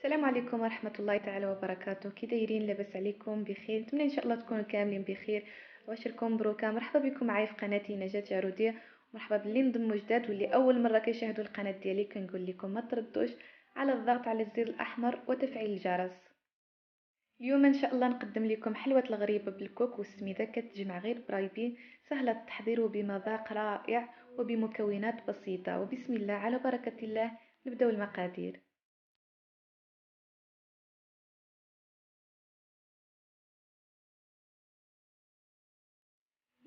السلام عليكم ورحمة الله تعالى وبركاته. كي دايرين؟ لاباس عليكم؟ بخير؟ نتمنى ان شاء الله تكونوا كاملين بخير. واشركم مبروكه، مرحبا بكم معايا في قناتي نجاة جارودية. مرحبا باللي انضموا جداد واللي اول مره كيشاهدوا القناه ديالي. كنقول لكم ما تردوش على الضغط على الزر الاحمر وتفعيل الجرس. اليوم ان شاء الله نقدم لكم حلوة الغريبة بالكوك والسميدة، كتجمع غير برايبي، سهلة التحضير وبمذاق رائع وبمكونات بسيطة. وبسم الله على بركة الله، نبداو المقادير.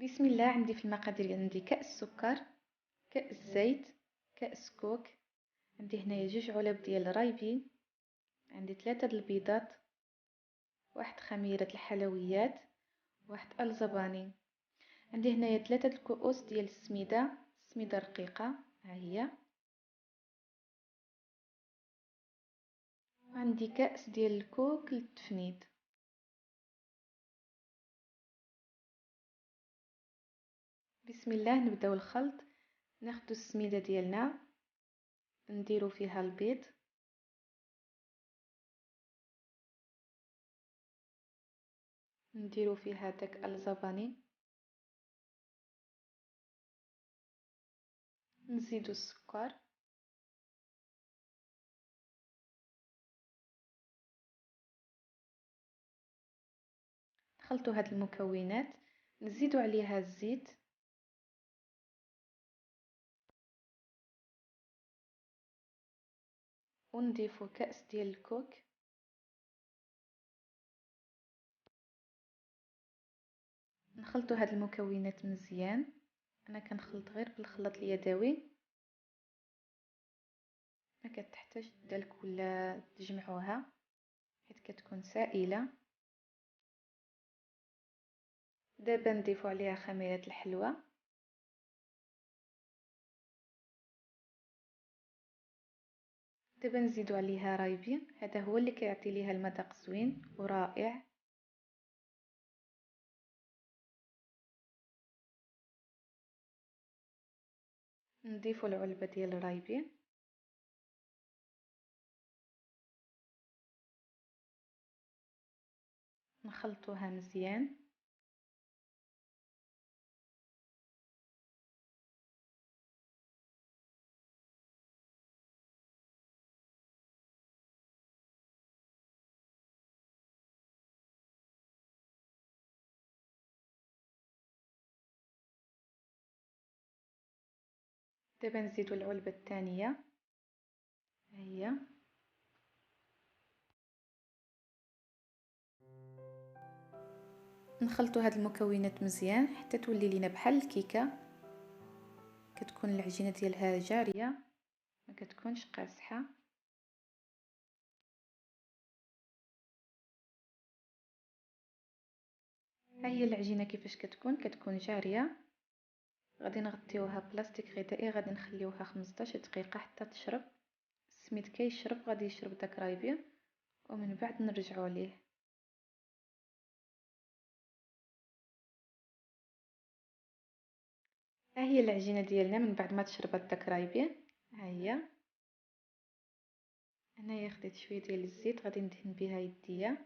بسم الله. عندي في المقادير عندي كأس سكر، كأس زيت، كأس كوك، عندي هنايا 2 علب ديال رايبي، عندي 3 البيضات، واحد خميرة الحلويات، واحد الزباني، عندي هنايا 3 الكؤوس ديال السميدة رقيقة ها هي، وعندي كأس ديال الكوك للتفنيد. بسم الله. نبداو الخلط. ناخدو السميدة ديالنا، نديرو فيها البيض، نديرو فيها داك الزباني، نزيدو السكر، نخلطو هاد المكونات، نزيدو عليها الزيت، ونضيفو كأس ديال الكوك، نخلطو هاد المكونات مزيان. انا كنخلط غير بالخلاط اليدوي، ما كتحتاج دالك ولا تجمعوها حيت كتكون سائله. دابا نضيفو عليها خميره الحلوى، دابا نزيدو عليها رايبي، هذا هو اللي كيعطي ليها المذاق زوين ورائع. نضيفو العلبه ديال الرايبي، نخلطوها مزيان. دابا نزيدو العلبه الثانيه ها هي، نخلطو هاد المكونات مزيان حتى تولي لينا بحال الكيكه، كتكون العجينه ديالها جاريه ما كتكونش قاصحه. ها هي العجينه كيفاش كتكون جاريه. غادي نغطيوها بلاستيك غذائي، غادي نخليوها 15 دقيقه حتى تشرب. السميد كيشرب، غادي يشرب داك رايبي، ومن بعد نرجعوا ليه. ها هي العجينه ديالنا من بعد ما تشربت داك رايبي. ها هي. انايا خديت شويه ديال الزيت، غادي ندهن بها يديا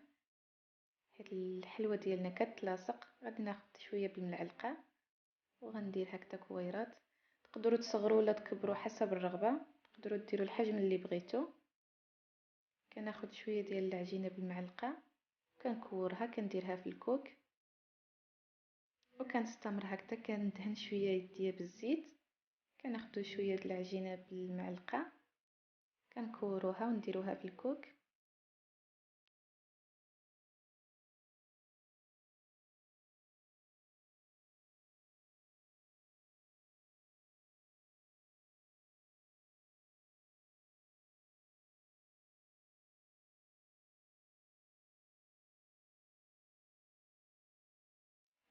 حيت الحلوه ديالنا كتلاصق. غادي ناخذ شويه بالملعقه وغندير هكذا كويرات. تقدروا تصغروا ولا تكبروا حسب الرغبه، تقدروا ديروا الحجم اللي بغيتو. كناخذ شويه ديال العجينه بالمعلقه، كنكورها، كنديرها في الكوك، وكنستمر هكذا كندهن شويه يديا بالزيت. كناخذوا شويه د العجينه بالمعلقه، كنكوروها ونديروها في الكوك.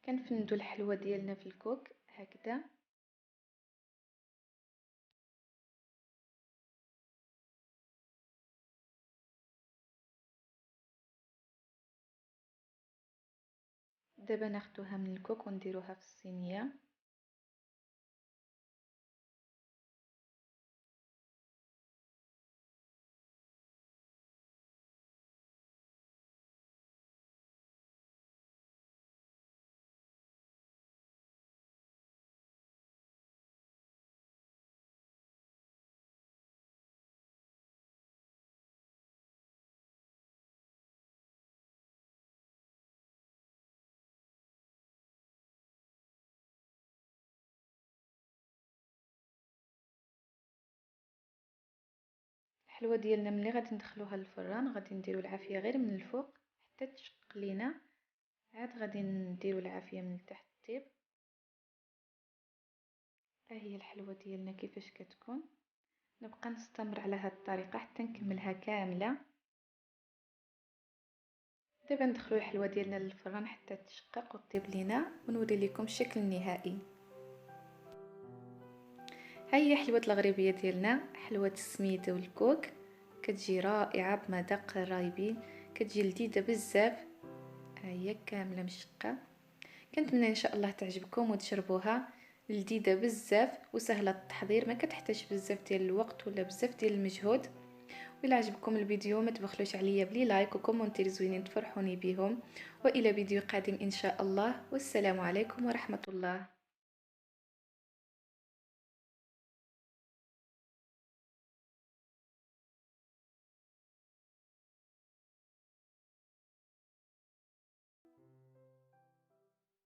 كنفندو الحلوه ديالنا في الكوك هكذا. دابا ناخذوها من الكوك ونديروها في الصينيه. الحلوه ديالنا ملي غادي ندخلوها للفران غادي نديرو العافيه غير من الفوق حتى تشق لينا، عاد غادي نديرو العافيه من التحت طيب. ها هي الحلوه ديالنا كيفاش كتكون. نبقى نستمر على هذه الطريقه حتى نكملها كامله. دابا ندخلو الحلوه ديالنا للفران حتى تشقق وطيب لينا ونوري لكم الشكل النهائي. ها هي حلوه الغريبيه ديالنا، حلوه السميده والكوك، كتجي رائعه بمذاق الرايبين، كتجي لذيذه بزاف. ها هي كامله مشقه. كنتمنى ان شاء الله تعجبكم وتجربوها، لذيذه بزاف وسهله التحضير، ما كتحتاج بزاف ديال الوقت ولا بزاف ديال المجهود. وإلا عجبكم الفيديو ما تبخلوش عليا بلي لايك وكومنتير زوينين تفرحوني بهم، والى فيديو قادم ان شاء الله، والسلام عليكم ورحمه الله.